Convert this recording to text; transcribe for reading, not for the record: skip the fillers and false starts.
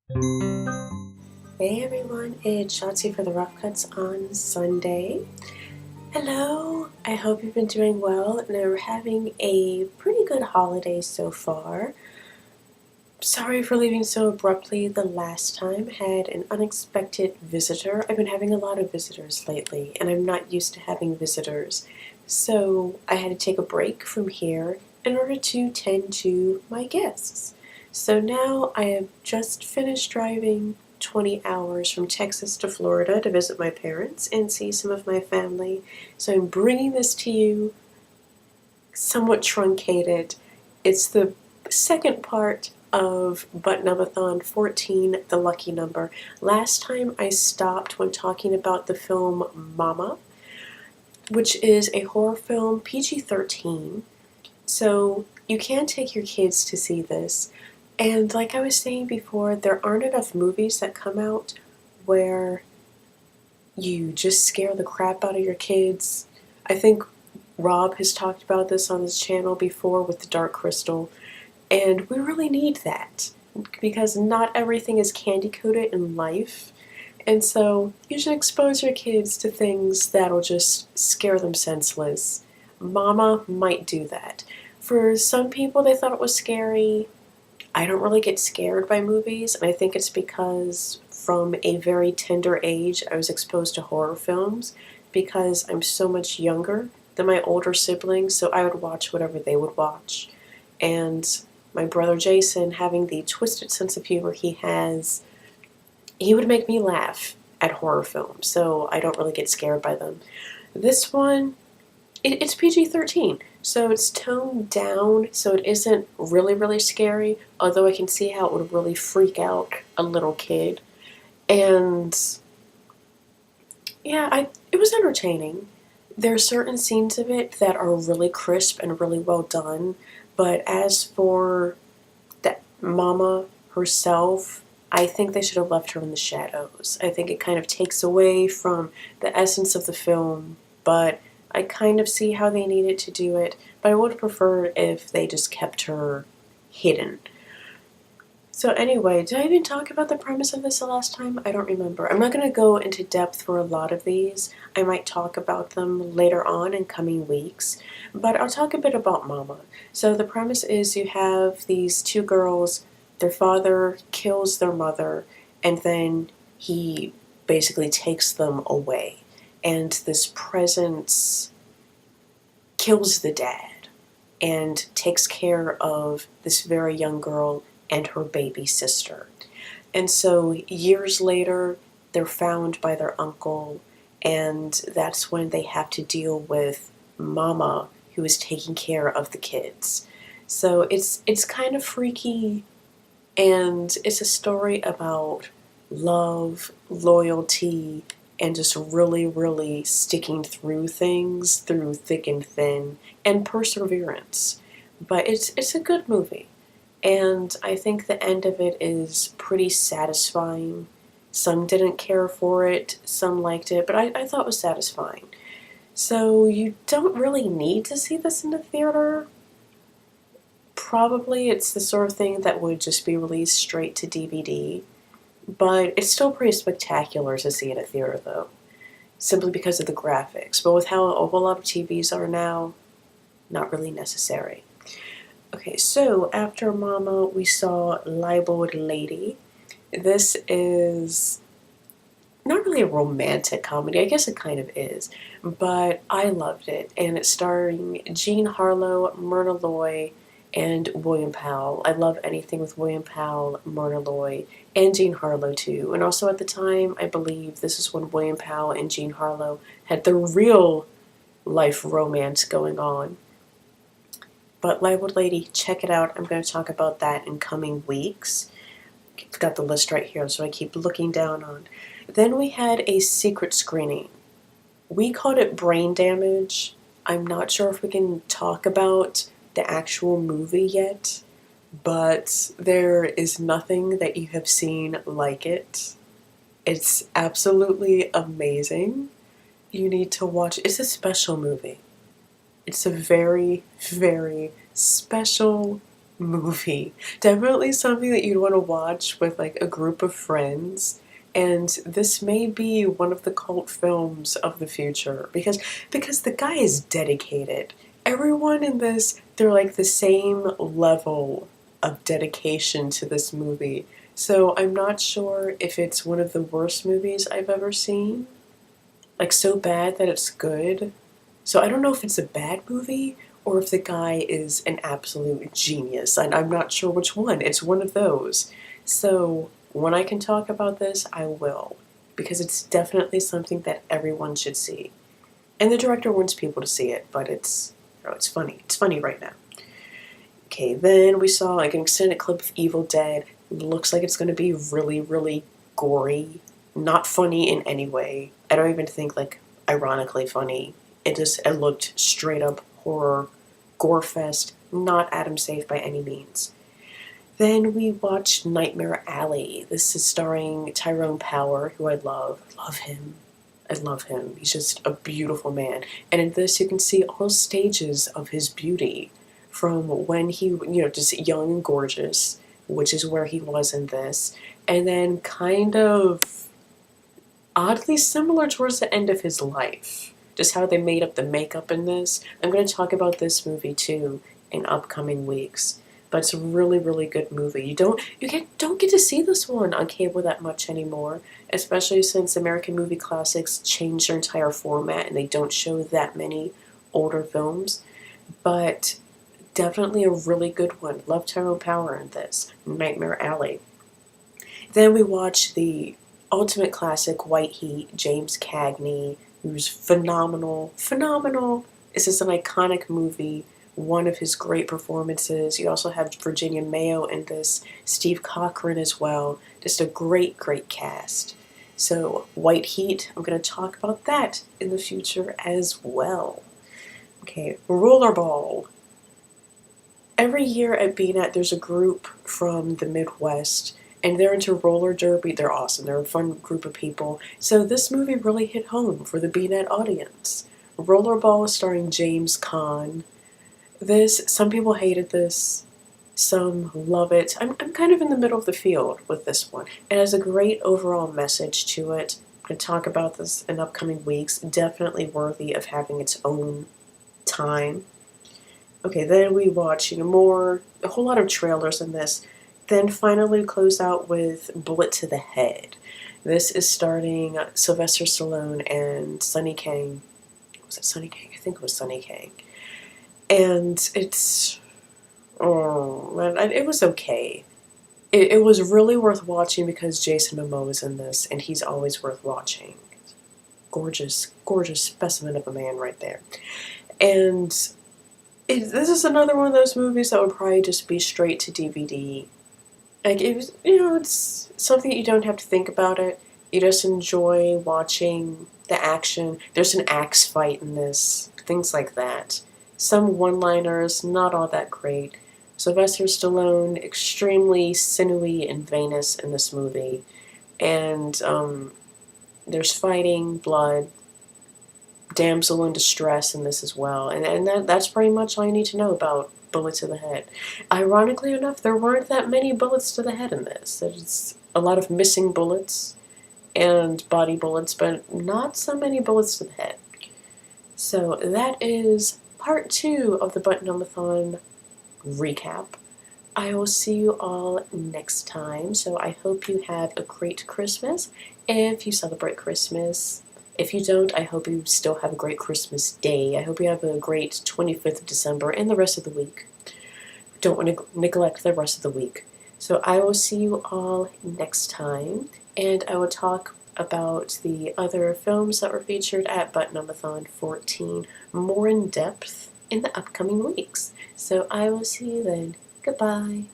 Hey everyone, it's Shotzi for the Rough Cuts on Sunday. Hello, I hope you've been doing well and are having a pretty good holiday so far. Sorry for leaving so abruptly the last time. Had an unexpected visitor. I've been having a lot of visitors lately, and I'm not used to having visitors. So I had to take a break from here in order to tend to my guests. So now I have just finished driving 20 hours from Texas to Florida to visit my parents and see some of my family. So I'm bringing this to you somewhat truncated. It's the second part of Butt-numb-a-thon 14, the lucky number. Last time I stopped when talking about the film Mama, which is a horror film PG-13. So you can take your kids to see this. And like I was saying before, there aren't enough movies that come out where you just scare the crap out of your kids. I think Rob has talked about this on his channel before with the Dark Crystal, and we really need that because not everything is candy coated in life. And so you should expose your kids to things that'll just scare them senseless. Mama might do that. For some people, they thought it was scary. I don't really get scared by movies, and I think it's because from a very tender age I was exposed to horror films because I'm so much younger than my older siblings, so I would watch whatever they would watch. And my brother Jason, having the twisted sense of humor he has, he would make me laugh at horror films, so I don't really get scared by them. This one, it's PG-13, so it's toned down, so it isn't really, really scary, although I can see how it would really freak out a little kid. And yeah, it was entertaining. There are certain scenes of it that are really crisp and really well done, but as for the Mama herself, I think they should have left her in the shadows. I think it kind of takes away from the essence of the film, but I kind of see how they needed to do it, but I would have preferred if they just kept her hidden. So anyway, did I even talk about the premise of this the last time? I don't remember. I'm not going to go into depth for a lot of these. I might talk about them later on in coming weeks, but I'll talk a bit about Mama. So the premise is you have these two girls, their father kills their mother, and then he basically takes them away. And this presence kills the dad and takes care of this very young girl and her baby sister. And so years later, they're found by their uncle, and that's when they have to deal with Mama, who is taking care of the kids. So it's kind of freaky, and it's a story about love, loyalty, and just really, really sticking through things through thick and thin, and perseverance. But it's a good movie. And I think the end of it is pretty satisfying. Some didn't care for it, some liked it, but I thought it was satisfying. So you don't really need to see this in the theater. Probably it's the sort of thing that would just be released straight to DVD. But it's still pretty spectacular to see in a theater, though, simply because of the graphics. But with how a whole lot of TVs are now, not really necessary. Okay, so after Mama, we saw Libeled Lady. This is not really a romantic comedy. I guess it kind of is, but I loved it. And it's starring Jean Harlow, Myrna Loy, and William Powell. I love anything with William Powell, Myrna Loy, and Jean Harlow too. And also at the time, I believe this is when William Powell and Jean Harlow had the real life romance going on. But Libeled Lady, check it out. I'm going to talk about that in coming weeks. I've got the list right here, so I keep looking down on. Then we had a secret screening. We called it Brain Damage. I'm not sure if we can talk about the actual movie yet, but there is nothing that you have seen like it. It's absolutely amazing. You need to watch. It's a special movie. It's a very, very special movie. Definitely something that you'd want to watch with like a group of friends. And this may be one of the cult films of the future because the guy is dedicated. Everyone in this, they're like the same level of dedication to this movie. So I'm not sure if it's one of the worst movies I've ever seen. Like so bad that it's good. So I don't know if it's a bad movie or if the guy is an absolute genius. And I'm not sure which one. It's one of those. So when I can talk about this, I will. Because it's definitely something that everyone should see. And the director wants people to see it, but it's funny. It's funny right now. Okay, then we saw like an extended clip of Evil Dead. Looks like it's going to be really, really gory. Not funny in any way. I don't even think like ironically funny. It looked straight up horror, gore fest, not Adam safe by any means. Then we watched Nightmare Alley. This is starring Tyrone Power, who I love. Love him. I love him. He's just a beautiful man. And in this you can see all stages of his beauty. From when he, just young and gorgeous, which is where he was in this, and then kind of oddly similar towards the end of his life. Just how they made up the makeup in this. I'm going to talk about this movie too in upcoming weeks. But it's a really, really good movie. You don't get to see this one on cable that much anymore, especially since American Movie Classics changed their entire format and they don't show that many older films. But definitely a really good one. Love Tyrone Power in this. Nightmare Alley. Then we watched the ultimate classic, White Heat, James Cagney, who's phenomenal. Phenomenal. This is an iconic movie. One of his great performances. You also have Virginia Mayo in this, Steve Cochran as well. Just a great, great cast. So, White Heat, I'm going to talk about that in the future as well. Okay, Rollerball. Every year at BNet, there's a group from the Midwest, and they're into roller derby. They're awesome. They're a fun group of people. So this movie really hit home for the BNet audience. Rollerball is starring James Caan. Some people hated this. Some love it. I'm kind of in the middle of the field with this one. It has a great overall message to it. I'm going to talk about this in upcoming weeks. Definitely worthy of having its own time. Okay, then we watch, a whole lot of trailers in this. Then finally close out with Bullet to the Head. This is starring Sylvester Stallone and Sonny Kang. Was it Sonny Kang? I think it was Sonny Kang. And it was okay. It was really worth watching because Jason Momoa is in this, and he's always worth watching. Gorgeous, gorgeous specimen of a man right there. And this is another one of those movies that would probably just be straight to DVD. Like, it was, it's something that you don't have to think about it. You just enjoy watching the action. There's an axe fight in this, things like that. Some one-liners, not all that great. Sylvester Stallone, extremely sinewy and veinous in this movie. And there's fighting, blood, damsel in distress in this as well. And that's pretty much all you need to know about Bullet to the Head. Ironically enough, there weren't that many bullets to the head in this. There's a lot of missing bullets and body bullets, but not so many bullets to the head. So that is part 2 of the Butt-numb-a-thon recap. I will see you all next time, so I hope you have a great Christmas if you celebrate Christmas. If you don't, I hope you still have a great Christmas day. I hope you have a great 25th of December and the rest of the week. Don't want to neglect the rest of the week. So I will see you all next time, and I will talk about the other films that were featured at Butt-numb-a-thon 14 more in depth in the upcoming weeks. So I will see you then. Goodbye.